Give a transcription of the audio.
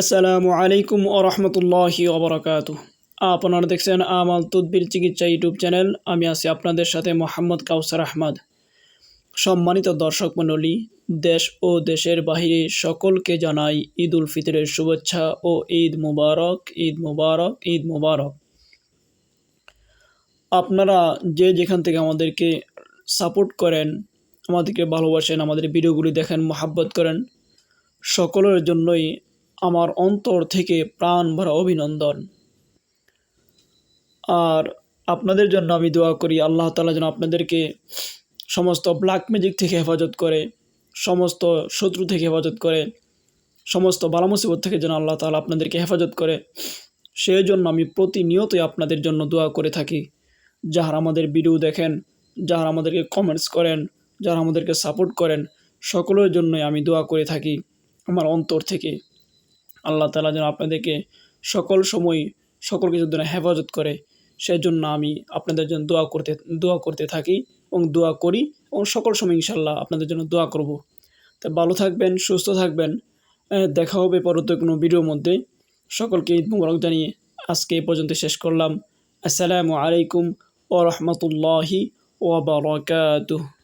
আসসালামু আলাইকুম ও রহমতুল্লাহি ওবরাকাতু। আপনারা দেখছেন আমাল তদবির চিকিৎসা ইউটিউব চ্যানেল। আমি আছি আপনাদের সাথে মোহাম্মদ কাউসার আহমদ। সম্মানিত দর্শক মণ্ডলী, দেশ ও দেশের বাহিরে সকলকে জানাই ঈদ উল ফিতরের শুভেচ্ছা ও ঈদ মুবারক, ঈদ মুবারক, ঈদ মুবারক। আপনারা যে যেখান থেকে আমাদেরকে সাপোর্ট করেন, আমাদেরকে ভালোবাসেন, আমাদের ভিডিওগুলি দেখেন, মহাব্বত করেন, সকলের জন্যই আমার অন্তর থেকে প্রাণ ভরা অভিনন্দন। আর আপনাদের জন্য আমি দোয়া করি আল্লাহ তাআলা যেন আপনাদেরকে সমস্ত ব্ল্যাক ম্যাজিক থেকে হেফাজত করে, সমস্ত শত্রু থেকে হেফাজত করে, সমস্ত বালা মুসিবত থেকে যেন আল্লাহ তাআলা আপনাদেরকে হেফাজত করে। সেই জন্য আমি প্রতিনিয়তই আপনাদের জন্য দোয়া করে থাকি। যারা আমাদের ভিডিও দেখেন, যারা আমাদেরকে কমেন্টস করেন, যারা আমাদেরকে সাপোর্ট করেন, সকলের জন্যই আমি দোয়া করে থাকি আমার অন্তর থেকে। আল্লাহ তাআলা যেন আপনাদেরকে সকল সময় সকল কিছুর জন্য হেফাজত করে, সেজন্য আমি আপনাদের জন্য দোয়া করতে থাকি এবং দোয়া করি এবং সকল সময় ইনশাআল্লাহ আপনাদের জন্য দোয়া করব। তো ভালো থাকবেন, সুস্থ থাকবেন। দেখা হবে পরবর্তী কোনো ভিডিওর মধ্যে। সকলকে ঈদ মুবারক জানিয়ে আজকে এই পর্যন্ত শেষ করলাম। আসসালামু আলাইকুম ওয়া রাহমাতুল্লাহি ওয়া বারাকাতুহু।